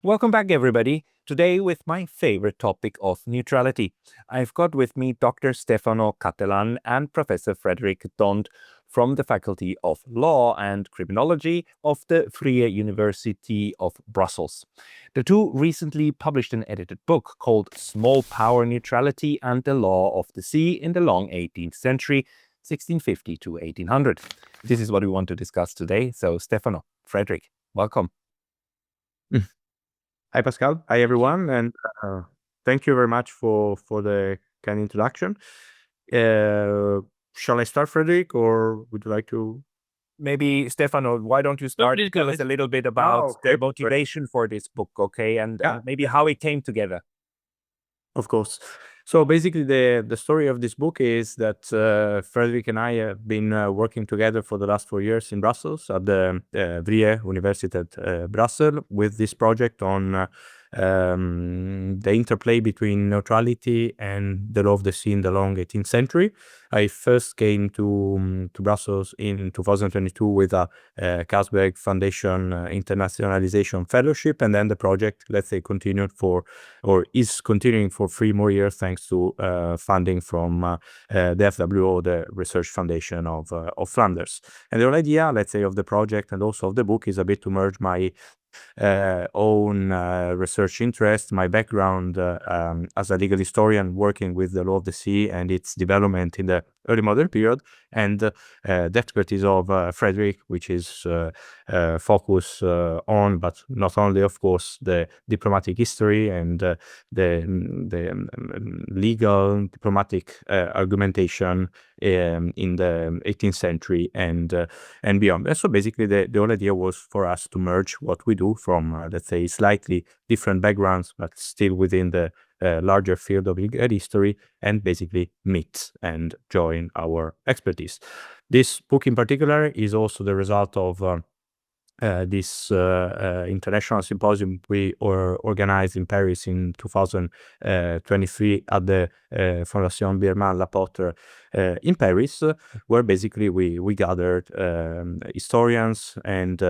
Welcome back, everybody. Today with my favorite topic of neutrality. I've got with me Dr. Stefano Cattelan and Professor Frederick Dhondt from the Faculty of Law and Criminology of the Vrije Universiteit of Brussels. The two recently published an edited book called Small Power Neutrality and the Law of the Sea in the long 18th century, 1650 to 1800. This is what we want to discuss today. So, Stefano, Frederick, welcome. Hi, Pascal. Hi, everyone. And thank you very much for the kind introduction. Shall I start, Frederick, or would you like to? Maybe, Stefano, why don't you start? Tell us a little bit about the motivation for this book, okay? And maybe how it came together. Of course. So basically, the story of this book is that Frederick and I have been working together for the last 4 years in Brussels at the Vrije Universiteit Brussel with this project on the interplay between neutrality and the law of the sea in the long 18th century. I first came to Brussels in 2022 with a Carlsberg Foundation Internationalization Fellowship, and then the project, let's say, continued for, or is continuing for 3 more years thanks to funding from the FWO, the Research Foundation of Flanders. And the whole idea, let's say, of the project and also of the book is a bit to merge my own research interest, my background as a legal historian working with the law of the sea and its development in the early modern period, and the expertise of Frederick, which is focus on, but not only, of course, the diplomatic history and the legal diplomatic argumentation in the 18th century and beyond. And so basically the whole idea was for us to merge what we do from, let's say, slightly different backgrounds, but still within the larger field of legal history, and basically meet and join our expertise. This book in particular is also the result of this international symposium we organized in Paris in 2023 at the Fondation Birman La Potter in Paris, where basically we gathered historians and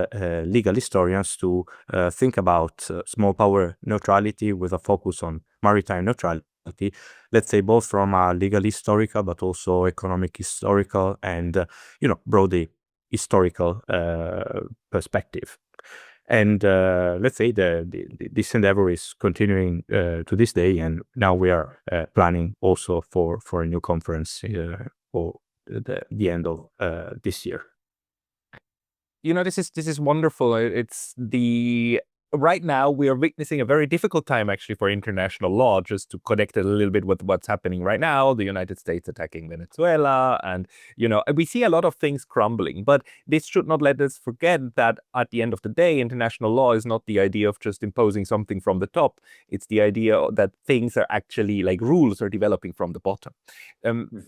legal historians to think about small power neutrality with a focus on maritime neutrality, let's say both from a legal historical but also economic historical and broadly historical perspective. And let's say this endeavor is continuing to this day, and now we are planning also for a new conference for the end of this year. This is wonderful. It's the right now we are witnessing a very difficult time actually for international law, just to connect it a little bit with what's happening right now, the United States attacking Venezuela, and we see a lot of things crumbling, but this should not let us forget that at the end of the day, international law is not the idea of just imposing something from the top. It's the idea that things are actually, like, rules are developing from the bottom.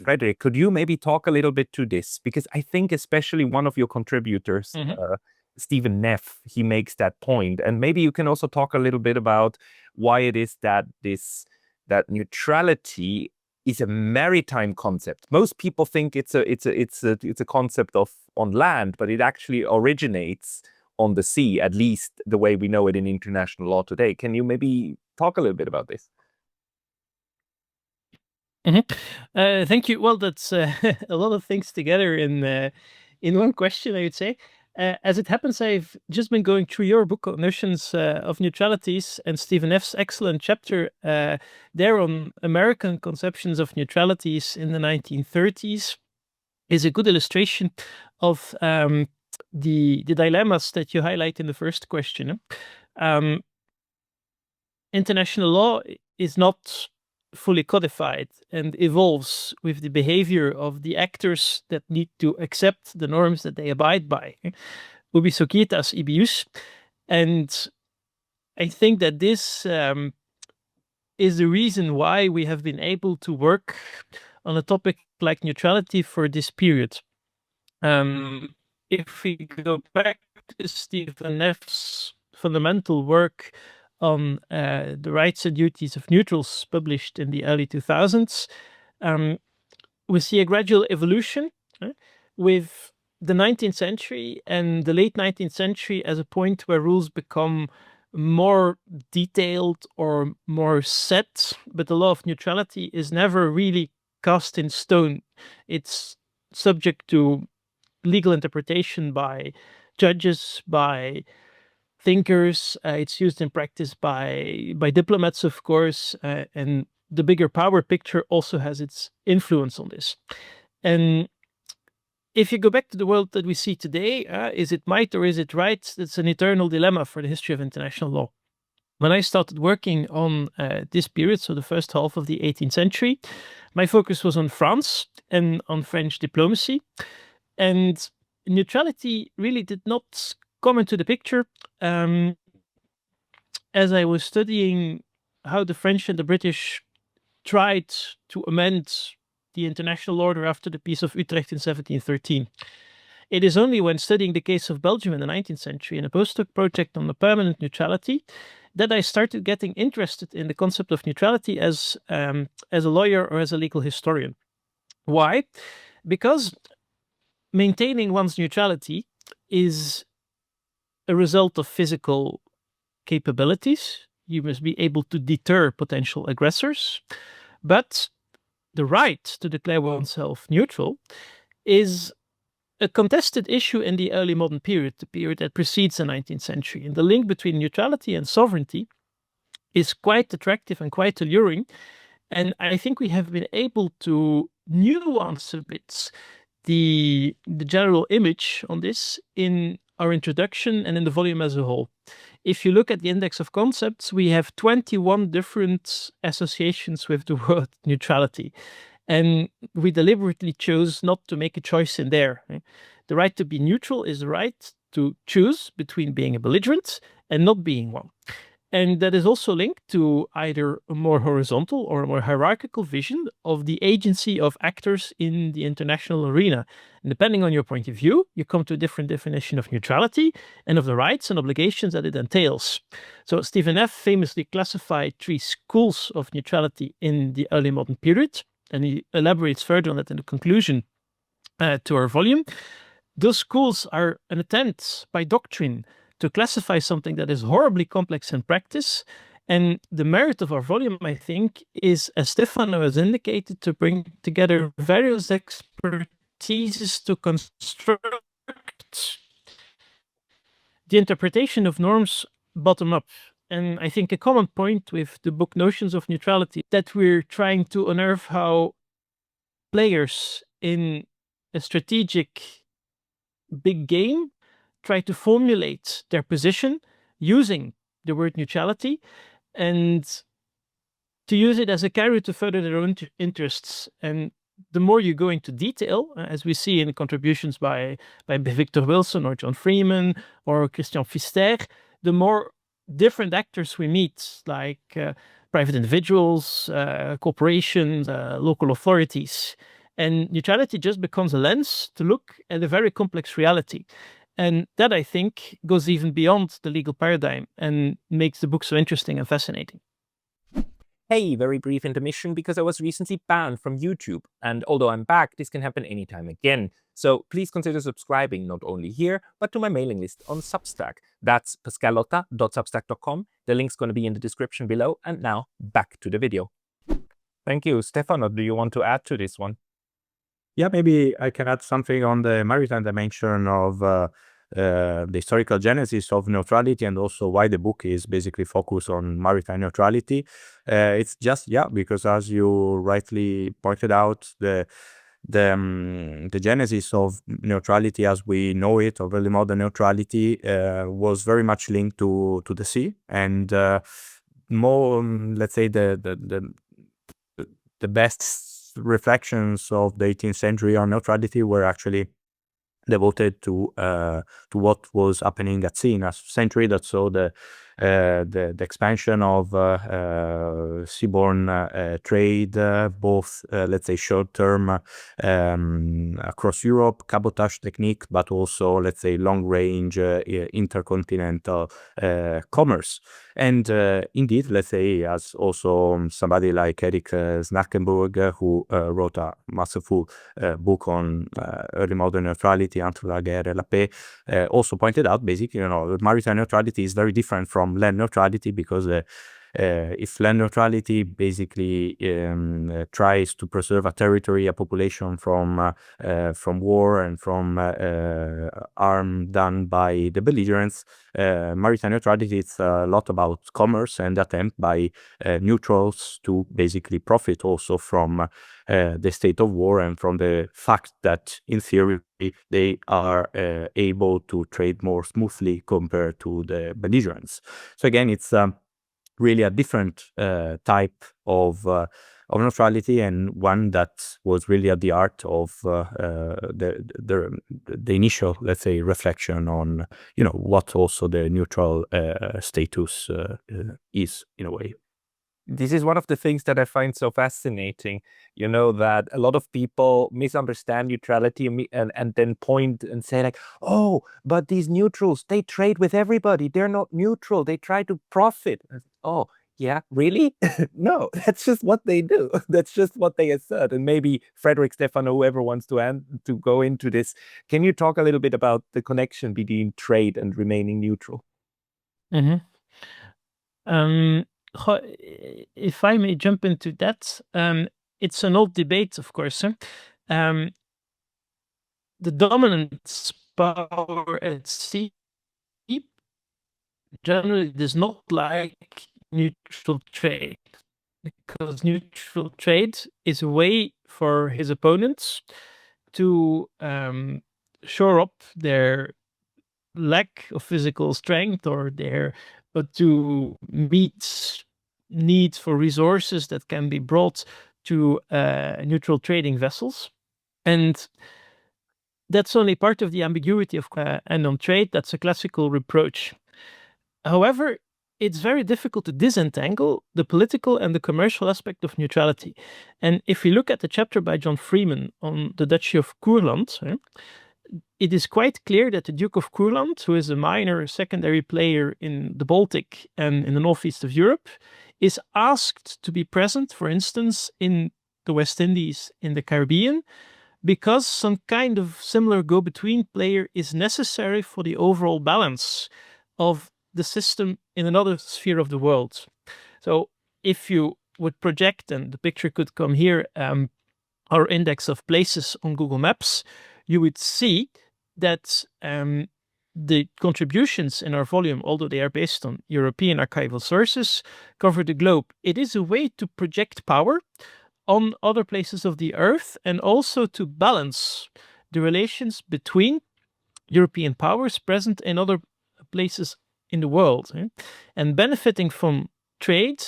Frederick, could you maybe talk a little bit to this? Because I think especially one of your contributors, Stephen Neff, he makes that point, and maybe you can also talk a little bit about why it is that that neutrality is a maritime concept. Most people think it's a concept of on land, but it actually originates on the sea, at least the way we know it in international law today. Can you maybe talk a little bit about this? Thank you. Well, that's a lot of things together in one question, I would say. As it happens, I've just been going through your book on notions of neutralities, and Stephen F's excellent chapter there on American conceptions of neutralities in the 1930s is a good illustration of the dilemmas that you highlight in the first question. International law is not fully codified and evolves with the behavior of the actors that need to accept the norms that they abide by. Ubi societas ibius. And I think that this is the reason why we have been able to work on a topic like neutrality for this period. If we go back to Stephen F's fundamental work on the rights and duties of neutrals, published in the early 2000s, we see a gradual evolution with the 19th century and the late 19th century as a point where rules become more detailed or more set, but the law of neutrality is never really cast in stone. It's subject to legal interpretation by judges, by thinkers. It's used in practice by diplomats, of course, and the bigger power picture also has its influence on this. And if you go back to the world that we see today, is it might or is it right? It's an eternal dilemma for the history of international law. When I started working on this period, so the first half of the 18th century, my focus was on France and on French diplomacy. And neutrality really did not come into the picture as I was studying how the French and the British tried to amend the international order after the Peace of Utrecht in 1713. It is only when studying the case of Belgium in the 19th century in a postdoc project on the permanent neutrality that I started getting interested in the concept of neutrality as a lawyer or as a legal historian. Why? Because maintaining one's neutrality is a result of physical capabilities. You must be able to deter potential aggressors. But the right to declare oneself neutral is a contested issue in the early modern period, the period that precedes the 19th century. And the link between neutrality and sovereignty is quite attractive and quite alluring. And I think we have been able to nuance a bit the general image on this in our introduction and in the volume as a whole. If you look at the index of concepts, we have 21 different associations with the word neutrality. And we deliberately chose not to make a choice in there. The right to be neutral is the right to choose between being a belligerent and not being one. And that is also linked to either a more horizontal or a more hierarchical vision of the agency of actors in the international arena. And depending on your point of view, you come to a different definition of neutrality and of the rights and obligations that it entails. So Stephen F. famously classified 3 schools of neutrality in the early modern period, and he elaborates further on that in the conclusion to our volume. Those schools are an attempt by doctrine to classify something that is horribly complex in practice. And the merit of our volume, I think, is, as Stefano has indicated, to bring together various expertises to construct the interpretation of norms bottom up. And I think a common point with the book Notions of Neutrality that we're trying to unearth how players in a strategic big game try to formulate their position using the word neutrality and to use it as a carrier to further their own interests. And the more you go into detail, as we see in the contributions by Victor Wilson or John Freeman or Christian Pfister, the more different actors we meet, like private individuals, corporations, local authorities. And neutrality just becomes a lens to look at a very complex reality. And that, I think, goes even beyond the legal paradigm and makes the book so interesting and fascinating. Hey, very brief intermission because I was recently banned from YouTube. And although I'm back, this can happen anytime again. So please consider subscribing not only here, but to my mailing list on Substack. That's pascalotta.substack.com. The link's going to be in the description below. And now back to the video. Thank you. Stefano, do you want to add to this one? Yeah, maybe I can add something on the maritime dimension of the historical genesis of neutrality and also why the book is basically focused on maritime neutrality. It's just, because as you rightly pointed out, the genesis of neutrality as we know it, of early modern neutrality, was very much linked to the sea, and more, let's say, the best reflections of the 18th century on neutrality were actually devoted to what was happening at sea in a century that saw the expansion of seaborne trade, both let's say short-term across Europe, cabotage technique, but also let's say long-range intercontinental commerce. And indeed, let's say, as also somebody like Eric Snarkenburg, who wrote a masterful book on early modern neutrality, entre la guerre et la paix, also pointed out, basically, maritime neutrality is very different from land neutrality, because if land neutrality basically tries to preserve a territory, a population from war and from harm done by the belligerents, maritime neutrality is a lot about commerce and attempt by neutrals to basically profit also from the state of war and from the fact that in theory they are able to trade more smoothly compared to the belligerents. So again, it's really a different type of neutrality, and one that was really at the heart of the initial, let's say, reflection on what also the neutral status is, in a way. This is one of the things that I find so fascinating, that a lot of people misunderstand neutrality and then point and say like, oh, but these neutrals, they trade with everybody. They're not neutral. They try to profit. Oh, yeah, really? No, that's just what they do. That's just what they assert. And maybe Frederick, Stefano, whoever wants to go into this, can you talk a little bit about the connection between trade and remaining neutral? Mm-hmm. If I may jump into that, it's an old debate, of course. The dominant power at sea generally does not like neutral trade, because neutral trade is a way for his opponents to shore up their lack of physical strength, or to meet needs for resources that can be brought to neutral trading vessels. And that's only part of the ambiguity of and on trade. That's a classical reproach. However, it's very difficult to disentangle the political and the commercial aspect of neutrality. And if we look at the chapter by John Freeman on the Duchy of Courland, it is quite clear that the Duke of Courland, who is a minor secondary player in the Baltic and in the northeast of Europe, is asked to be present, for instance, in the West Indies, in the Caribbean, because some kind of similar go-between player is necessary for the overall balance of the system in another sphere of the world. So if you would project, and the picture could come here, our index of places on Google Maps, you would see that the contributions in our volume, although they are based on European archival sources, cover the globe. It is a way to project power on other places of the earth, and also to balance the relations between European powers present in other places in the world. And benefiting from trade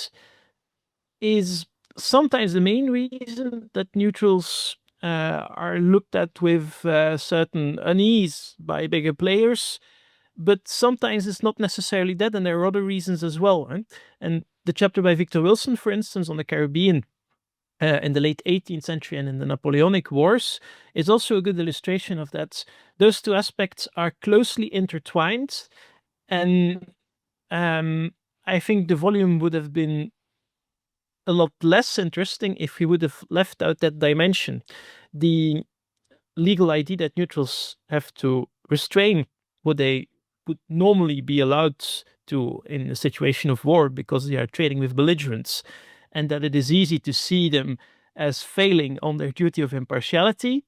is sometimes the main reason that neutrals are looked at with certain unease by bigger players, but sometimes it's not necessarily that, and there are other reasons as well. And the chapter by Victor Wilson, for instance, on the Caribbean in the late 18th century and in the Napoleonic Wars is also a good illustration of that. Those two aspects are closely intertwined, and I think the volume would have been a lot less interesting if we would have left out that dimension. The legal idea that neutrals have to restrain what they would normally be allowed to in a situation of war because they are trading with belligerents, and that it is easy to see them as failing on their duty of impartiality.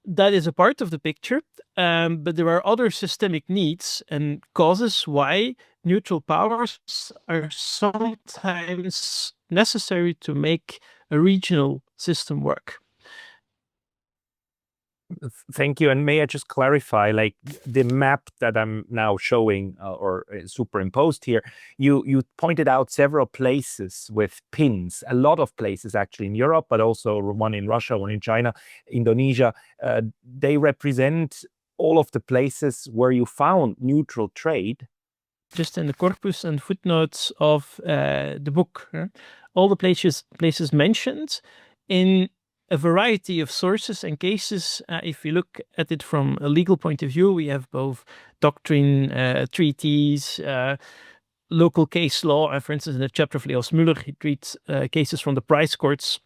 That is a part of the picture, but there are other systemic needs and causes why neutral powers are sometimes necessary to make a regional system work. Thank you. And may I just clarify, like the map that I'm now showing or superimposed here, you pointed out several places with pins, a lot of places actually in Europe, but also one in Russia, one in China, Indonesia. They represent all of the places where you found neutral trade. Just in the corpus and footnotes of the book, all the places mentioned in a variety of sources and cases. If you look at it from a legal point of view, we have both doctrine, treaties, local case law. For instance, in the chapter of Leos Müller, he treats cases from the price courts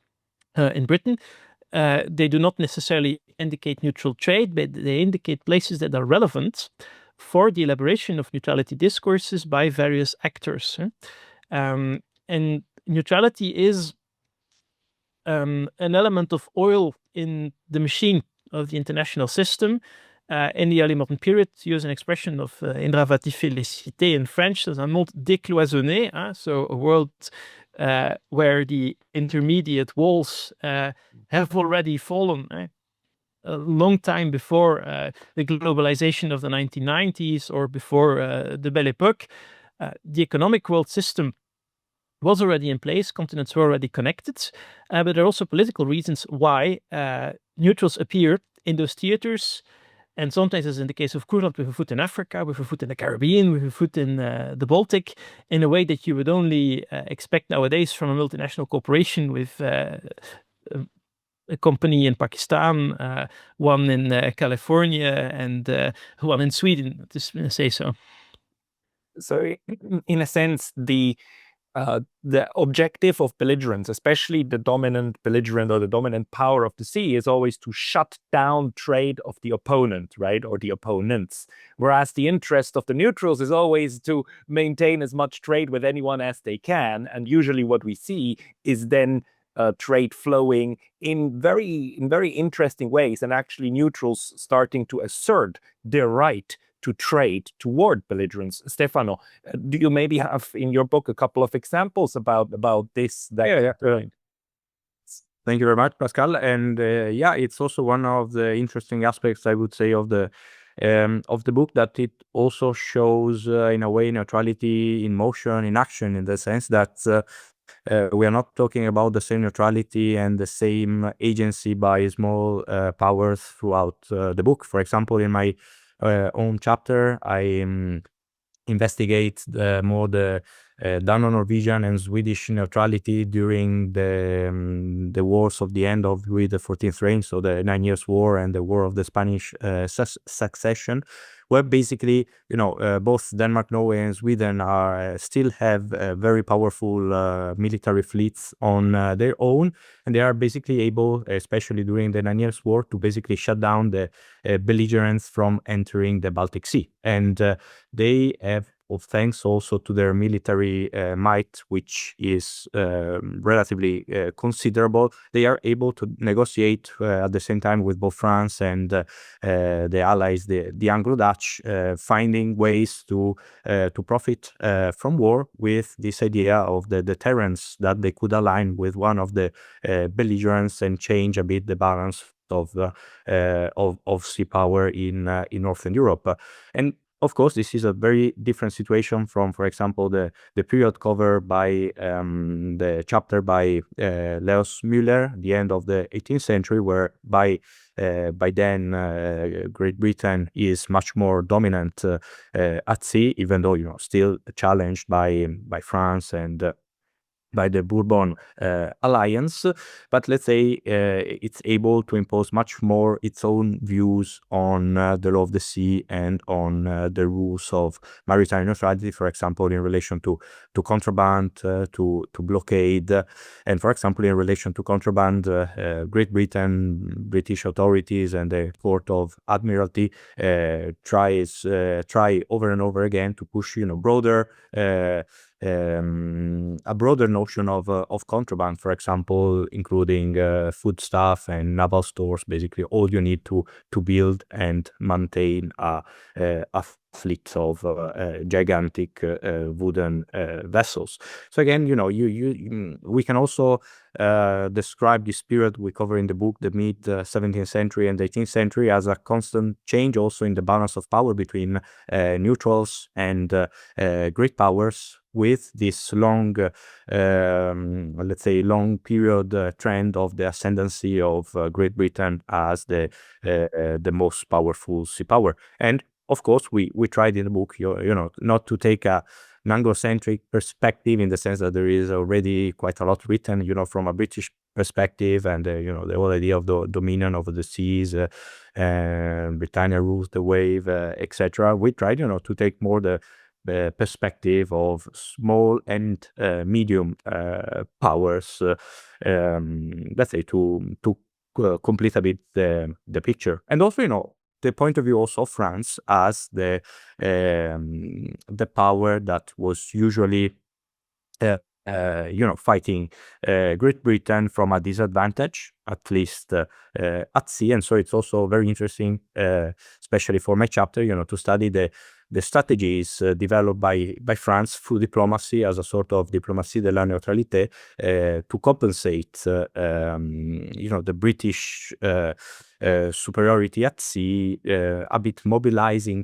in Britain. They do not necessarily indicate neutral trade, but they indicate places that are relevant for the elaboration of neutrality discourses by various actors. And neutrality is an element of oil in the machine of the international system. In the early modern period, to use an expression of Indra Vati Félicité in French, there's a monde décloisonné, so a world where the intermediate walls have already fallen a long time before the globalization of the 1990s or before the Belle Époque. The economic world system was already in place, continents were already connected, but there are also political reasons why neutrals appear in those theaters. And sometimes, as in the case of Kurland, with a foot in Africa, with a foot in the Caribbean, with a foot in the Baltic, in a way that you would only expect nowadays from a multinational corporation with a company in Pakistan, one in California, and one in Sweden, to say so. So, in a sense, the objective of belligerents, especially the dominant belligerent or the dominant power of the sea, is always to shut down trade of the opponent, right, or the opponents. Whereas the interest of the neutrals is always to maintain as much trade with anyone as they can. And usually what we see is then trade flowing in very interesting ways, and actually neutrals starting to assert their right to trade toward belligerents. Stefano, do you maybe have in your book a couple of examples about this? Yeah. Thank you very much, Pascal. And yeah, it's also one of the interesting aspects, I would say, of the book, that it also shows in a way neutrality in motion, in action, in the sense that we are not talking about the same neutrality and the same agency by small powers throughout the book. For example, in my own chapter, I investigate more the Dano-Norwegian and Swedish neutrality during the wars of the end of Louis XIV's reign, so the 9 Years' War and the War of the Spanish Succession, where basically, both Denmark, Norway, and Sweden are still have very powerful military fleets on their own, and they are basically able, especially during the 9 Years' War, to basically shut down the belligerents from entering the Baltic Sea. And they have, thanks also to their military might, which is relatively considerable, they are able to negotiate at the same time with both France and the allies, the Anglo-Dutch, finding ways to profit from war, with this idea of the deterrence that they could align with one of the belligerents and change a bit the balance of sea power in Northern Europe. And of course, this is a very different situation from, for example, the period covered by the chapter by Leos Müller, the end of the 18th century, where by then Great Britain is much more dominant at sea, even though still challenged by France and by the Bourbon alliance, but let's say it's able to impose much more its own views on the law of the sea and on the rules of maritime neutrality, for example, in relation to contraband, to blockade, and for example, in relation to contraband, Great Britain, British authorities, and the Court of Admiralty try over and over again to push, broader. A broader notion of contraband, for example, including foodstuff and naval stores, basically all you need to build and maintain a fleet of gigantic wooden vessels. So again, we can also describe this period we cover in the book, the mid 17th century and 18th century, as a constant change also in the balance of power between neutrals and great powers, with this long, let's say, long period trend of the ascendancy of Great Britain as the most powerful sea power. And of course, we tried in the book, not to take an Anglo-centric perspective, in the sense that there is already quite a lot written, from a British perspective, and the whole idea of the dominion over the seas, Britannia rules the wave, etc. We tried to take more the perspective of small and medium powers, let's say, to complete a bit the picture. And also the point of view also of France as the power that was usually fighting Great Britain from a disadvantage, at least at sea. And so it's also very interesting, especially for my chapter, to study the strategies developed by France through diplomacy as a sort of diplomatie de la neutralité, to compensate the British superiority at sea, a bit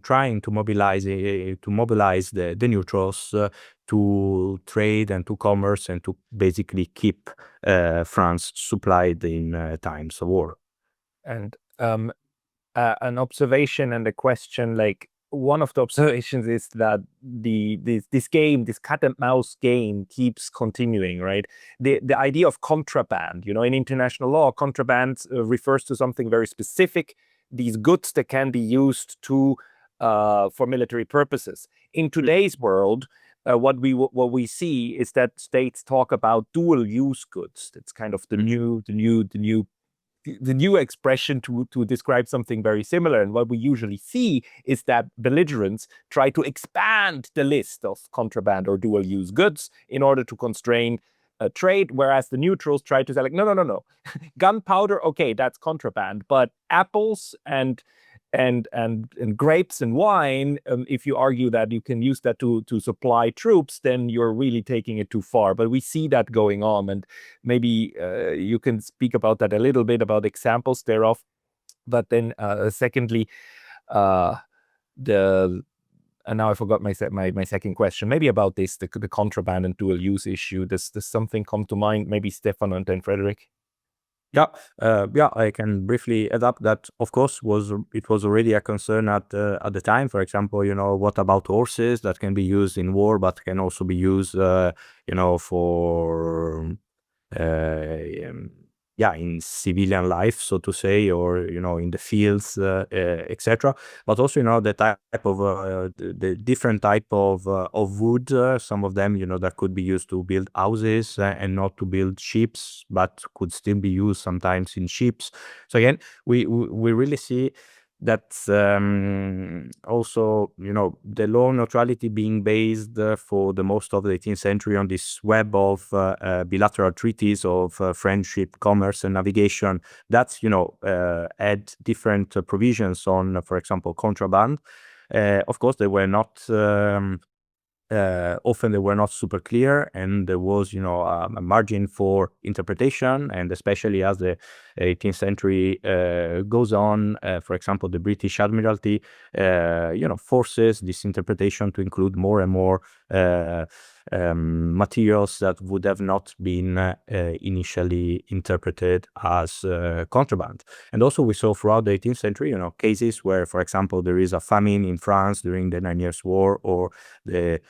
trying to mobilize the neutrals to trade and to commerce, and to basically keep France supplied in times of war. And an observation and a question, like one of the observations is that this game, this cat and mouse game, keeps continuing, right? The idea of contraband, in international law, contraband refers to something very specific, these goods that can be used for military purposes. In today's world, what we see is that states talk about dual use goods. That's kind of the new expression to describe something very similar. And what we usually see is that belligerents try to expand the list of contraband or dual use goods in order to constrain trade, whereas the neutrals try to say, like, no. Gunpowder, okay, that's contraband, but apples and grapes and wine, if you argue that you can use that to supply troops, then you're really taking it too far. But we see that going on, and maybe you can speak about that a little bit, about examples thereof. But then secondly, and now I forgot my second question, maybe about this, the contraband and dual use issue. Does something come to mind? Maybe Stefano and then Frederick. Yeah, I can briefly add up that, of course, it was already a concern at the time. For example, what about horses that can be used in war, but can also be used, for in civilian life, so to say, or in the fields, etc. But also the type of the different type of wood, some of them that could be used to build houses and not to build ships, but could still be used sometimes in ships. So again, we really see that also the law neutrality being based for the most of the 18th century on this web of bilateral treaties of friendship, commerce, and navigation, that's had different provisions on, for example, contraband. Of course, they were not often they were not super clear, and there was a margin for interpretation. And especially as the 18th century goes on, for example, the British Admiralty forces this interpretation to include more and more materials that would have not been initially interpreted as contraband. And also we saw throughout the 18th century cases where, for example, there is a famine in France during the 9 Years' War, or the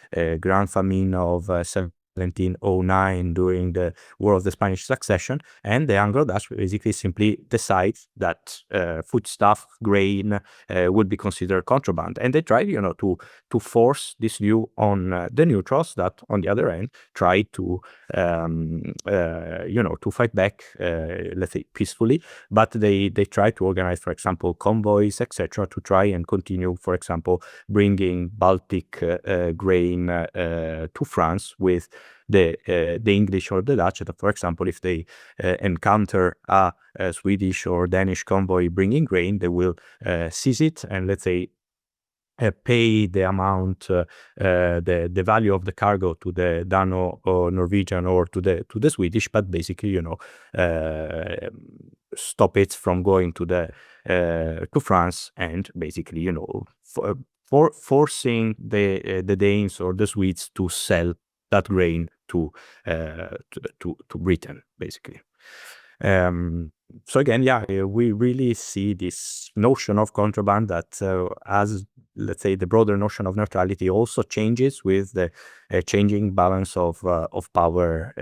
Grand Famine of 1709 during the War of the Spanish Succession, and the Anglo-Dutch basically simply decide that foodstuff, grain, would be considered contraband, and they tried to force this view on the neutrals that, on the other end, tried to to fight back, let's say, peacefully. But they tried to organize, for example, convoys, etc., to try and continue, for example, bringing Baltic grain to France with the English or the Dutch. For example, if they encounter a Swedish or Danish convoy bringing grain, they will seize it and, let's say, pay the amount, the value of the cargo to the Dano or Norwegian or to the Swedish, but basically stop it from going to France, and basically forcing the Danes or the Swedes to sell that grain to Britain, basically. So again, we really see this notion of contraband that, as, let's say, the broader notion of neutrality also changes with the changing balance of power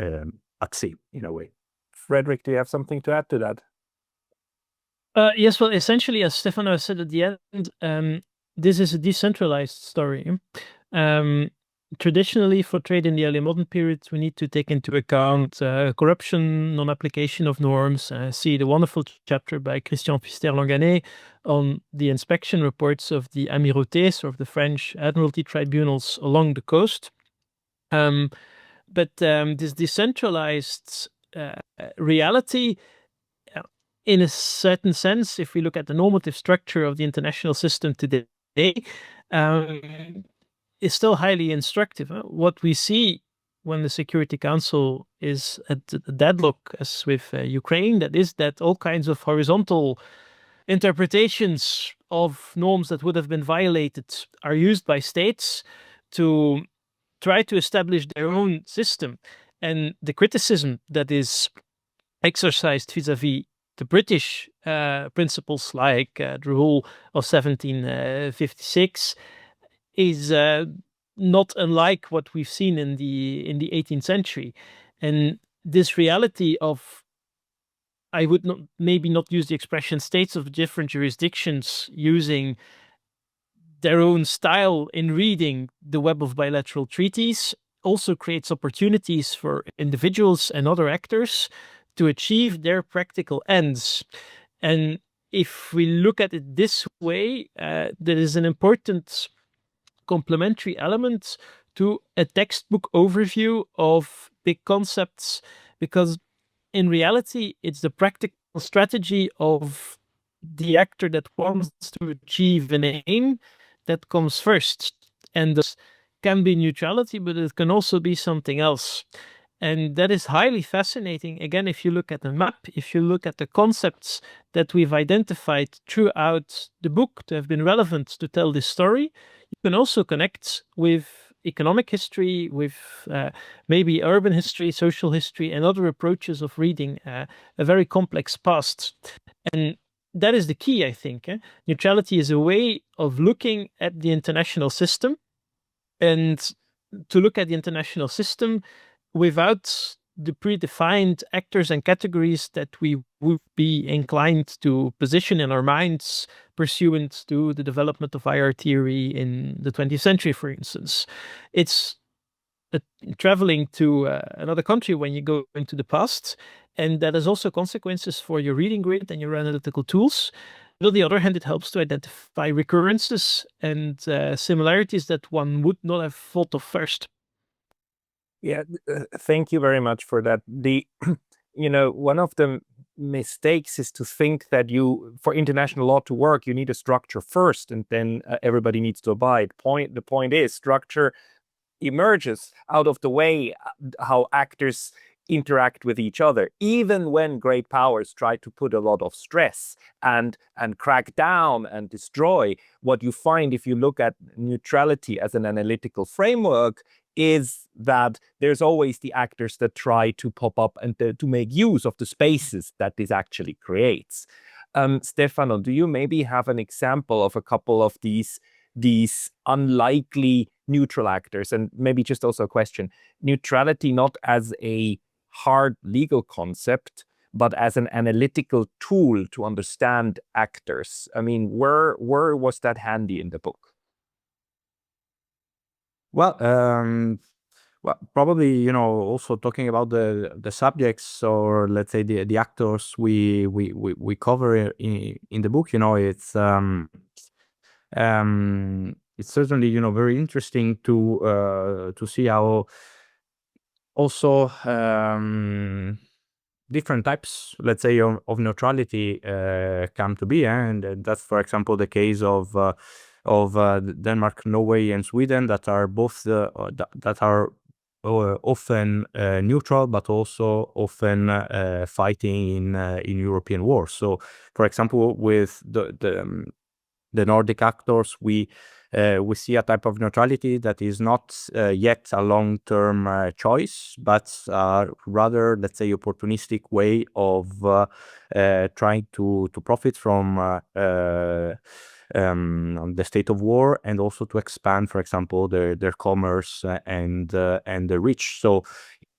at sea, in a way. Frederick, do you have something to add to that? Yes, well, essentially, as Stefano said at the end, this is a decentralized story. Traditionally, for trade in the early modern period, we need to take into account corruption, non-application of norms. See the wonderful chapter by Christian Pfister-Langanet on the inspection reports of the Amirautés, or of the French Admiralty tribunals along the coast. But this decentralized reality, in a certain sense, if we look at the normative structure of the international system today, is still highly instructive. What we see when the Security Council is at the deadlock, as with Ukraine, that is that all kinds of horizontal interpretations of norms that would have been violated are used by states to try to establish their own system. And the criticism that is exercised vis-a-vis the British principles, like the rule of 1756, is not unlike what we've seen in the 18th century. And this reality of, I would not maybe not use the expression states of different jurisdictions using their own style in reading the web of bilateral treaties, also creates opportunities for individuals and other actors to achieve their practical ends. And if we look at it this way, there is an important complementary element to a textbook overview of big concepts, because in reality, it's the practical strategy of the actor that wants to achieve an aim that comes first. And this can be neutrality, but it can also be something else. And that is highly fascinating. Again, if you look at the map, if you look at the concepts that we've identified throughout the book to have been relevant to tell this story, you can also connect with economic history, with maybe urban history, social history, and other approaches of reading a very complex past. And that is the key, I think. Neutrality is a way of looking at the international system, and to look at the international system without the predefined actors and categories that we would be inclined to position in our minds pursuant to the development of IR theory in the 20th century, for instance. It's traveling to another country when you go into the past, and that has also consequences for your reading grid and your analytical tools. But on the other hand, it helps to identify recurrences and similarities that one would not have thought of first. Yeah, thank you very much for that. One of the mistakes is to think that for international law to work, you need a structure first, and then everybody needs to abide. The point is, structure emerges out of the way how actors interact with each other, even when great powers try to put a lot of stress and crack down and destroy. What you find if you look at neutrality as an analytical framework is that there's always the actors that try to pop up and to make use of the spaces that this actually creates. Stefano, do you maybe have an example of a couple of these unlikely neutral actors? And maybe just also a question, neutrality not as a hard legal concept, but as an analytical tool to understand actors. I mean, where was that handy in the book? Well, probably, also talking about the subjects, or let's say the actors we cover in the book, it's certainly, very interesting to see how also different types, let's say, of neutrality come to be, and that's, for example, the case of Denmark, Norway, and Sweden, that are both that are often neutral, but also often fighting in European wars. So, for example, with the Nordic actors, we see a type of neutrality that is not yet a long-term choice, but rather, let's say, opportunistic way of trying to profit from the state of war, and also to expand, for example, their commerce and their reach. So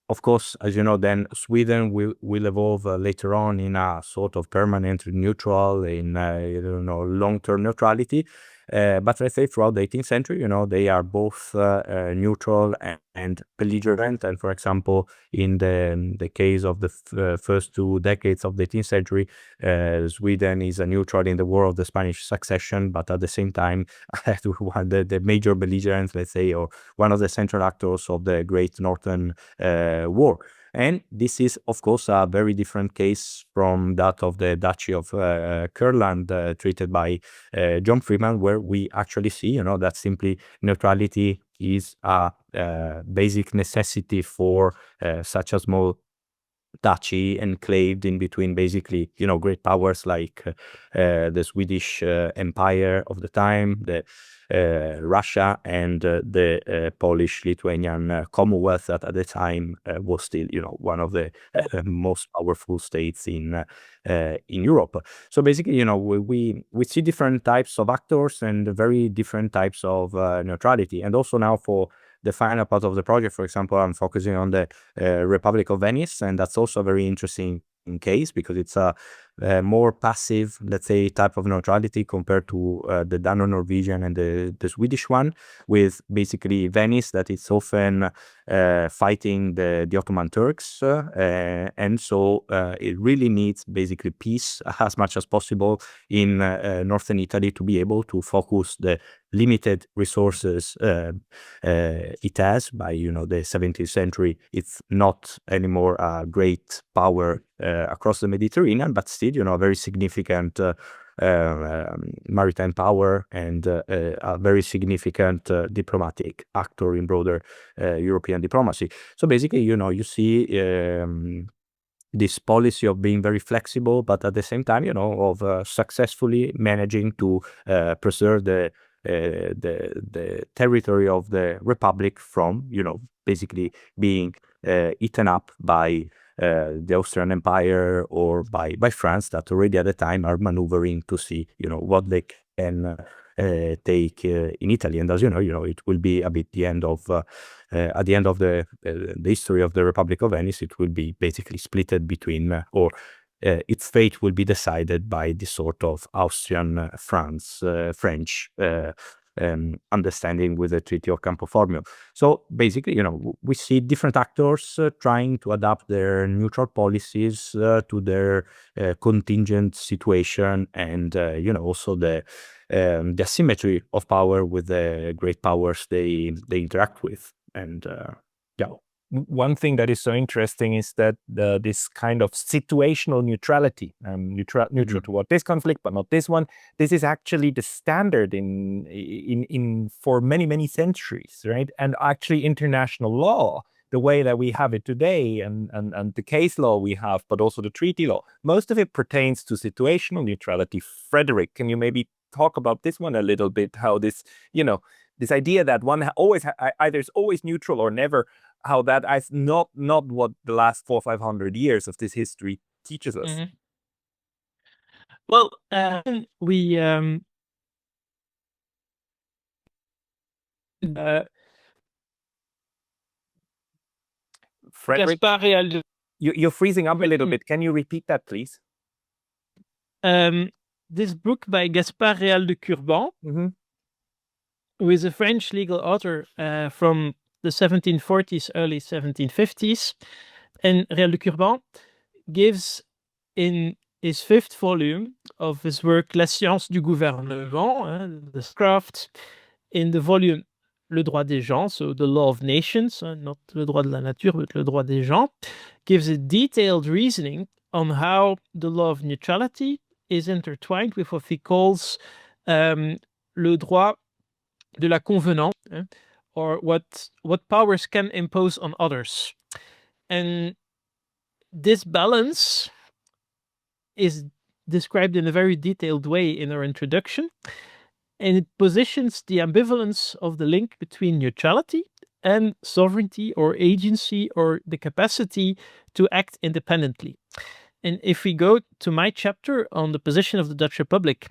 of course, as you know, then Sweden will evolve later on in a sort of permanent neutral, in long-term neutrality. But let's say throughout the 18th century, they are both neutral and belligerent. And for example, in the case of the first 2 decades of the 18th century, Sweden is a neutral in the War of the Spanish Succession, but at the same time, the major belligerent, let's say, or one of the central actors of the Great Northern War. And this is, of course, a very different case from that of the Duchy of Curland, treated by John Freeman, where we actually see, that simply neutrality is a basic necessity for such a small duchy enclaved in between basically great powers like the Swedish Empire of the time, the Russia, and the Polish-Lithuanian Commonwealth that at the time was still one of the most powerful states in Europe. So basically we see different types of actors and very different types of neutrality. And also now for the final part of the project, for example, I'm focusing on the Republic of Venice, and that's also a very interesting case because it's a more passive, let's say, type of neutrality compared to the Dano-Norwegian and the Swedish one, with basically Venice that is often fighting the Ottoman Turks, and so it really needs basically peace as much as possible in northern Italy to be able to focus the limited resources it has. By the 17th century, it's not anymore a great power across the Mediterranean, but still a very significant maritime power and a very significant diplomatic actor in broader European diplomacy. So basically, you see this policy of being very flexible, but at the same time, of successfully managing to preserve the territory of the Republic from, basically being eaten up by the Austrian Empire or by France, that already at the time are maneuvering to see, what they can take in Italy. And as you know, it will be a bit the end of at the end of the history of the Republic of Venice. It will be basically splitted between its fate will be decided by the sort of Austrian French understanding with the Treaty of Campo Formio. So basically, we see different actors trying to adapt their neutral policies to their contingent situation, and also the asymmetry of power with the great powers they interact with. And yeah. One thing that is so interesting is that this kind of situational neutrality, neutral toward this conflict, but not this one. This is actually the standard in for many centuries, right? And actually, international law, the way that we have it today, and the case law we have, but also the treaty law, most of it pertains to situational neutrality. Frederick, can you maybe talk about this one a little bit? How this, this idea that one either is always neutral or never, how that is not what the last 400 or 500 years of this history teaches us. Mm-hmm. Well, we Frederick, Gaspard Real. You're freezing up a little bit. Can you repeat that, please? This book by Gaspard Real de Curban, who is a French legal author from the 1740s, early 1750s. And Real de Curban gives in his 5th volume of his work La science du gouvernement, the craft, in the volume Le droit des gens, so the law of nations, not le droit de la nature, but le droit des gens, gives a detailed reasoning on how the law of neutrality is intertwined with what he calls le droit de la convenance, or what powers can impose on others. And this balance is described in a very detailed way in our introduction, and it positions the ambivalence of the link between neutrality and sovereignty or agency, or the capacity to act independently. And if we go to my chapter on the position of the Dutch Republic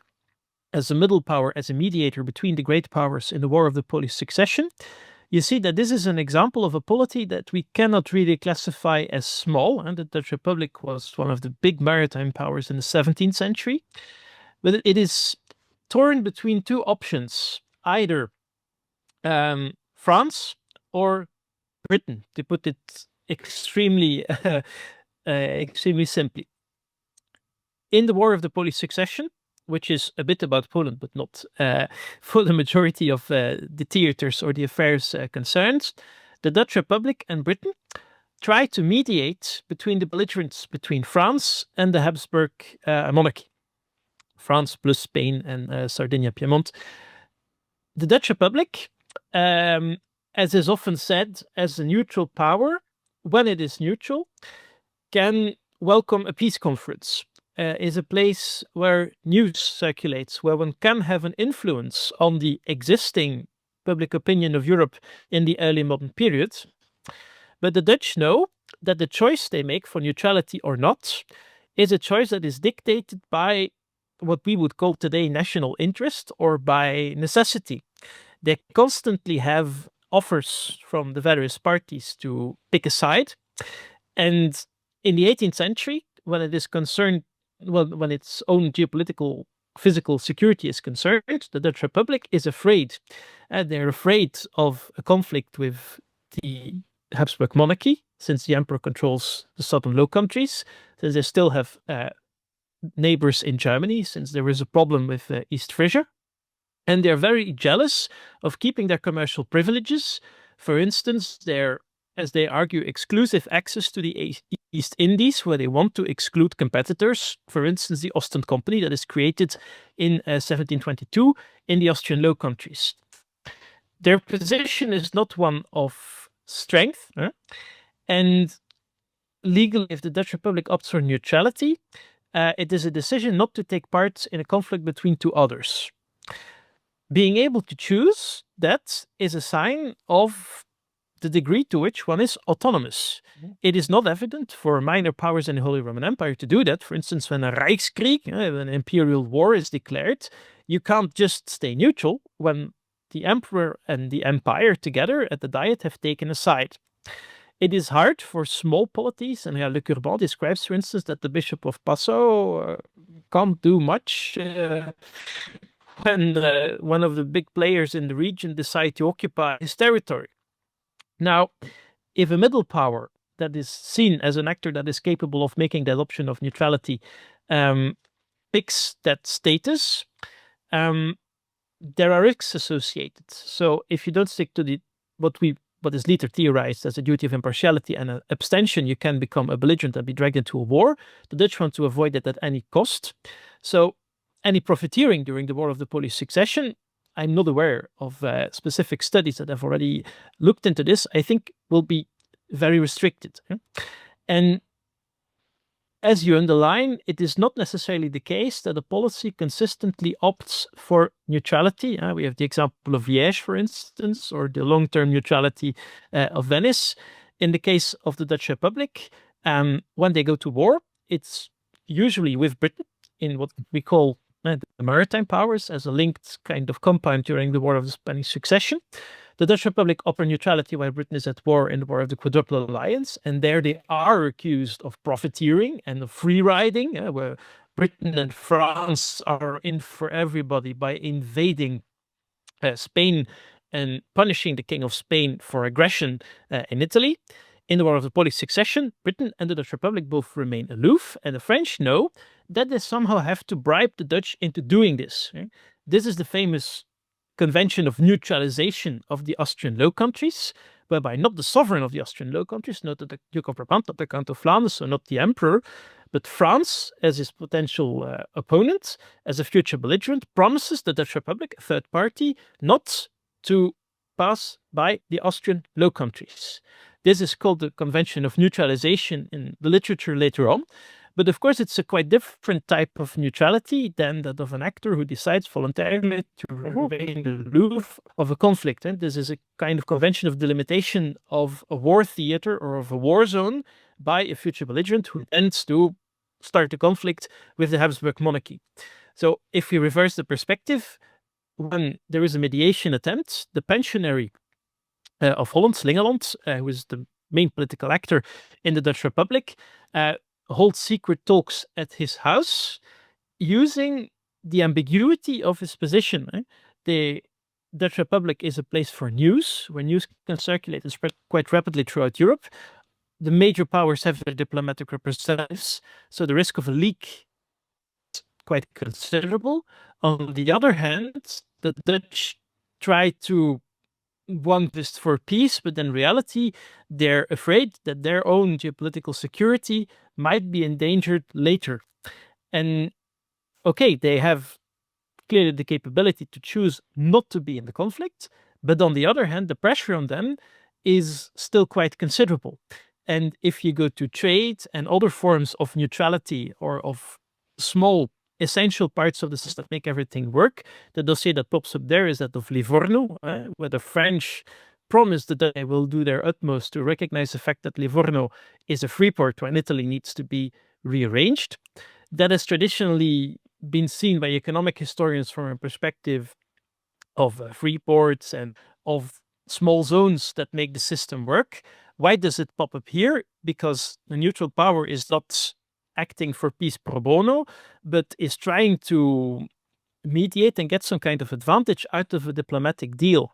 as a middle power, as a mediator between the great powers in the War of the Polish Succession, you see that this is an example of a polity that we cannot really classify as small. And the Dutch Republic was one of the big maritime powers in the 17th century. But it is torn between two options, either France or Britain, to put it extremely, extremely simply. In the War of the Polish Succession, which is a bit about Poland, but not for the majority of the theaters or the affairs concerned, the Dutch Republic and Britain tried to mediate between the belligerents between France and the Habsburg monarchy. France plus Spain and Sardinia, Piedmont. The Dutch Republic, as is often said, as a neutral power, when it is neutral, can welcome a peace conference, is a place where news circulates, where one can have an influence on the existing public opinion of Europe in the early modern period. But the Dutch know that the choice they make for neutrality or not is a choice that is dictated by what we would call today national interest or by necessity. They constantly have offers from the various parties to pick a side. And in the 18th century, when it is concerned, well, when its own geopolitical physical security is concerned, the Dutch Republic is afraid. They're afraid of a conflict with the Habsburg monarchy, since the emperor controls the southern Low Countries, since they still have neighbors in Germany, since there is a problem with East Frisia. And they're very jealous of keeping their commercial privileges. For instance, their, as they argue, exclusive access to the East Indies, where they want to exclude competitors. For instance, the Ostend Company that is created in 1722 in the Austrian Low Countries. Their position is not one of strength. And legally, if the Dutch Republic opts for neutrality, it is a decision not to take part in a conflict between two others. Being able to choose that is a sign of the degree to which one is autonomous. It is not evident for minor powers in the Holy Roman Empire to do that. For instance, when a Reichskrieg, an imperial war is declared, you can't just stay neutral when the emperor and the empire together at the Diet have taken a side. It is hard for small polities, and Le Curban describes, for instance, that the Bishop of Passau can't do much when one of the big players in the region decide to occupy his territory. Now, if a middle power that is seen as an actor that is capable of making that option of neutrality picks that status, there are risks associated. So if you don't stick to what is later theorized as a duty of impartiality and an abstention, you can become a belligerent and be dragged into a war. The Dutch want to avoid that at any cost. So any profiteering during the War of the Polish Succession, I'm not aware of specific studies that have already looked into this, I think will be very restricted. And as you underline, it is not necessarily the case that a policy consistently opts for neutrality. We have the example of Liège, for instance, or the long-term neutrality of Venice. In the case of the Dutch Republic, when they go to war, it's usually with Britain in what we call the Maritime powers as a linked kind of compound during the War of the Spanish Succession. The Dutch Republic offer neutrality while Britain is at war in the War of the Quadruple Alliance, and there they are accused of profiteering and of free riding, where Britain and France are in for everybody by invading Spain and punishing the King of Spain for aggression in Italy. In the War of the Polish Succession, Britain and the Dutch Republic both remain aloof, and the French know that they somehow have to bribe the Dutch into doing this. This is the famous Convention of Neutralization of the Austrian Low Countries, whereby not the sovereign of the Austrian Low Countries, not the Duke of Brabant, not the Count of Flanders, so not the Emperor, but France, as his potential opponent, as a future belligerent, promises the Dutch Republic, a third party, not to pass by the Austrian Low Countries. This is called the Convention of Neutralization in the literature later on. But of course, it's a quite different type of neutrality than that of an actor who decides voluntarily to remain aloof of a conflict. And this is a kind of convention of delimitation of a war theater or of a war zone by a future belligerent who intends to start a conflict with the Habsburg monarchy. So if we reverse the perspective, when there is a mediation attempt, the pensionary of Holland, Slingeland, who is the main political actor in the Dutch Republic, holds secret talks at his house using the ambiguity of his position. The Dutch Republic is a place for news, where news can circulate and spread quite rapidly throughout Europe. The major powers have their diplomatic representatives, so the risk of a leak is quite considerable. On the other hand, the Dutch try to want this for peace, but in reality, they're afraid that their own geopolitical security might be endangered later. And okay, they have clearly the capability to choose not to be in the conflict, but on the other hand, the pressure on them is still quite considerable. And if you go to trade and other forms of neutrality or of small essential parts of the system that make everything work, the dossier that pops up there is that of Livorno, where the French promised that they will do their utmost to recognize the fact that Livorno is a free port when Italy needs to be rearranged. That has traditionally been seen by economic historians from a perspective of free ports and of small zones that make the system work. Why does it pop up here? Because the neutral power is not acting for peace pro bono, but is trying to mediate and get some kind of advantage out of a diplomatic deal.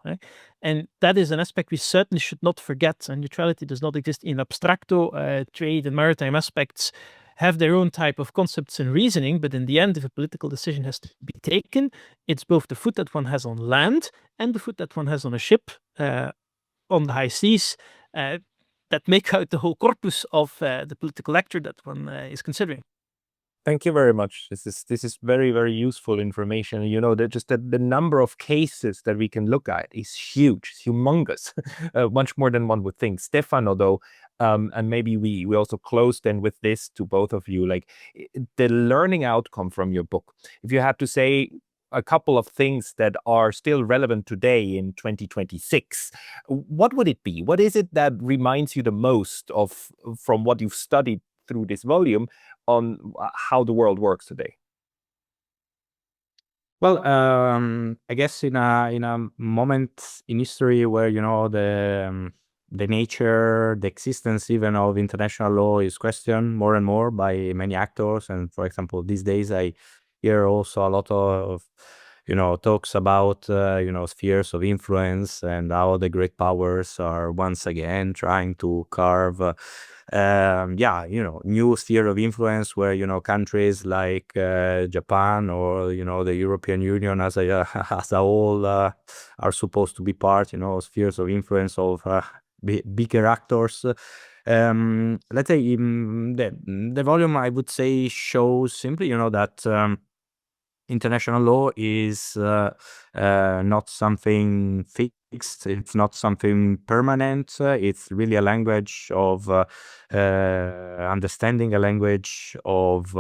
And that is an aspect we certainly should not forget. And neutrality does not exist in abstracto. Trade and maritime aspects have their own type of concepts and reasoning, but in the end, if a political decision has to be taken, it's both the foot that one has on land and the foot that one has on a ship on the high seas that make out the whole corpus of the political actor that one is considering. Thank you very much. This is very, very useful information. You know, that just the number of cases that we can look at is huge, it's humongous, much more than one would think. Stefano, though, and maybe we also close then with this to both of you, like the learning outcome from your book. If you had to say a couple of things that are still relevant today in 2026, what would it be? What is it that reminds you the most of from what you've studied through this volume on how the world works today? Well, I guess in a moment in history where, you know, the nature, the existence even of international law is questioned more and more by many actors. And for example, these days I hear also a lot of, you know, talks about, you know, spheres of influence and how the great powers are once again trying to carve, you know, new sphere of influence where, you know, countries like Japan or, you know, the European Union as a whole are supposed to be part, you know, spheres of influence of bigger actors. Let's say the volume, I would say, shows simply, you know, that international law is not something fixed. It's not something permanent. It's really a language of understanding, a language of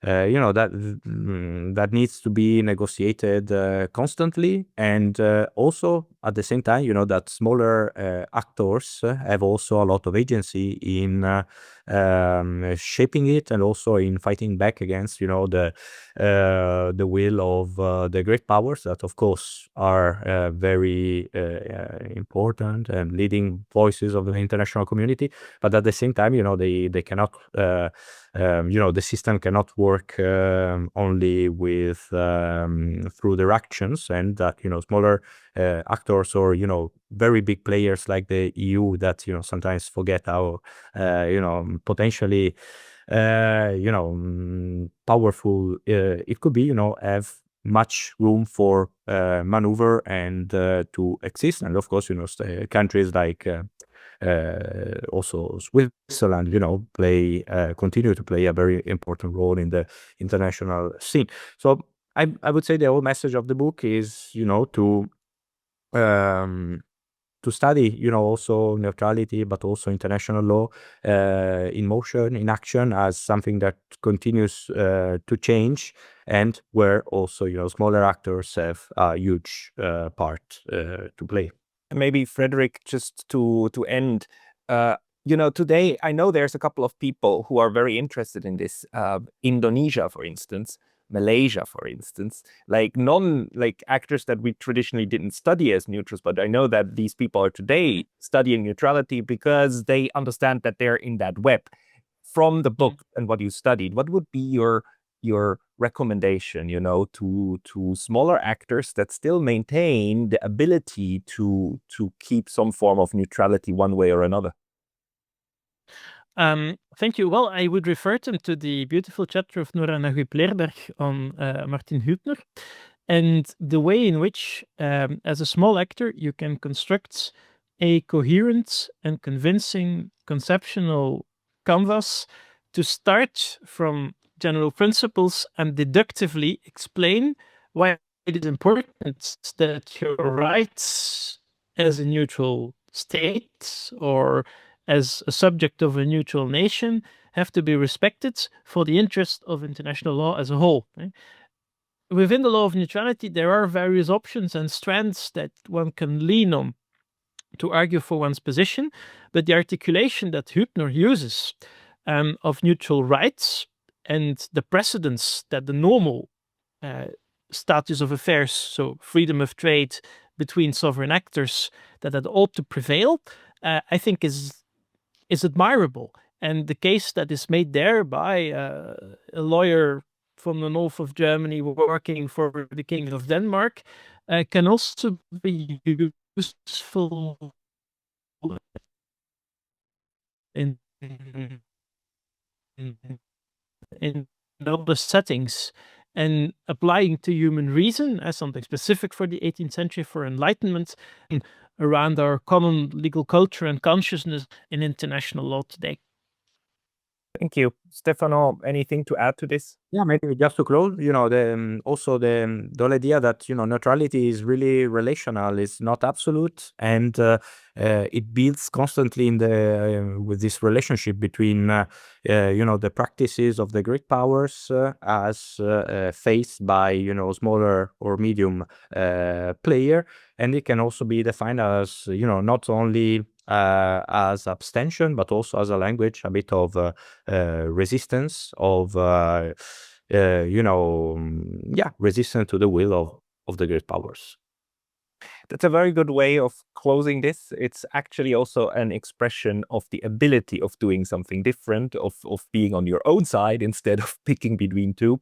you know, that needs to be negotiated constantly, and also at the same time, you know, that smaller actors have also a lot of agency in shaping it and also in fighting back against, you know, the will of the great powers that, of course, are very important and leading voices of the international community. But at the same time, you know, they cannot, you know, the system cannot work only with through their actions, and that, you know, smaller actors or, you know, very big players like the EU that, you know, sometimes forget how, you know, potentially you know, powerful it could be, you know, have much room for maneuver and to exist. And of course, you know, countries like also Switzerland, you know, continue to play a very important role in the international scene. So I would say the whole message of the book is, you know, to study, you know, also neutrality, but also international law in motion, in action, as something that continues to change, and where also, you know, smaller actors have a huge part to play. Maybe Frederick, just to end, you know, today I know there's a couple of people who are very interested in this. Indonesia, for instance, Malaysia, for instance, like actors that we traditionally didn't study as neutrals, but I know that these people are today studying neutrality because they understand that they're in that web. From the book and what you studied, what would be your recommendation, to smaller actors that still maintain the ability to keep some form of neutrality one way or another? Thank you. Well, I would refer them to the beautiful chapter of Nora Naguib-Leerberg on Martin Hübner, and the way in which, as a small actor, you can construct a coherent and convincing conceptual canvas to start from general principles and deductively explain why it is important that your rights as a neutral state or as a subject of a neutral nation have to be respected for the interest of international law as a whole. Right? Within the law of neutrality, there are various options and strands that one can lean on to argue for one's position, but the articulation that Hübner uses of neutral rights and the precedence that the normal status of affairs, so freedom of trade between sovereign actors, that ought to prevail, I think is admirable. And the case that is made there by a lawyer from the north of Germany working for the King of Denmark can also be useful in other settings, and applying to human reason as something specific for the 18th century, for enlightenment, around our common legal culture and consciousness in international law today. Thank you. Stefano, anything to add to this? Yeah, maybe just to close, also the whole idea that, neutrality is really relational, it's not absolute, and it builds constantly in the with this relationship between, the practices of the great powers as faced by, smaller or medium player, and it can also be defined as, not only as abstention, but also as a language, a bit of resistance of resistance to the will of the great powers. That's a very good way of closing this. It's actually also an expression of the ability of doing something different, of being on your own side instead of picking between two.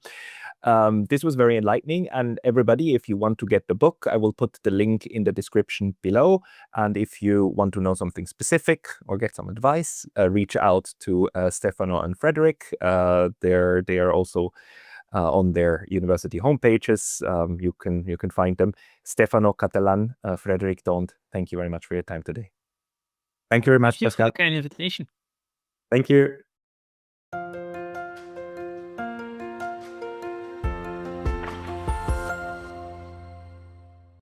This was very enlightening, and everybody, if you want to get the book, I will put the link in the description below. And if you want to know something specific or get some advice, reach out to Stefano and Frederick. They are also on their university homepages. You can find them. Stefano, Catellan, Frederick, Dhondt, thank you very much for your time today. Thank you very much, Thank you for Pascal. the kind invitation. Thank you.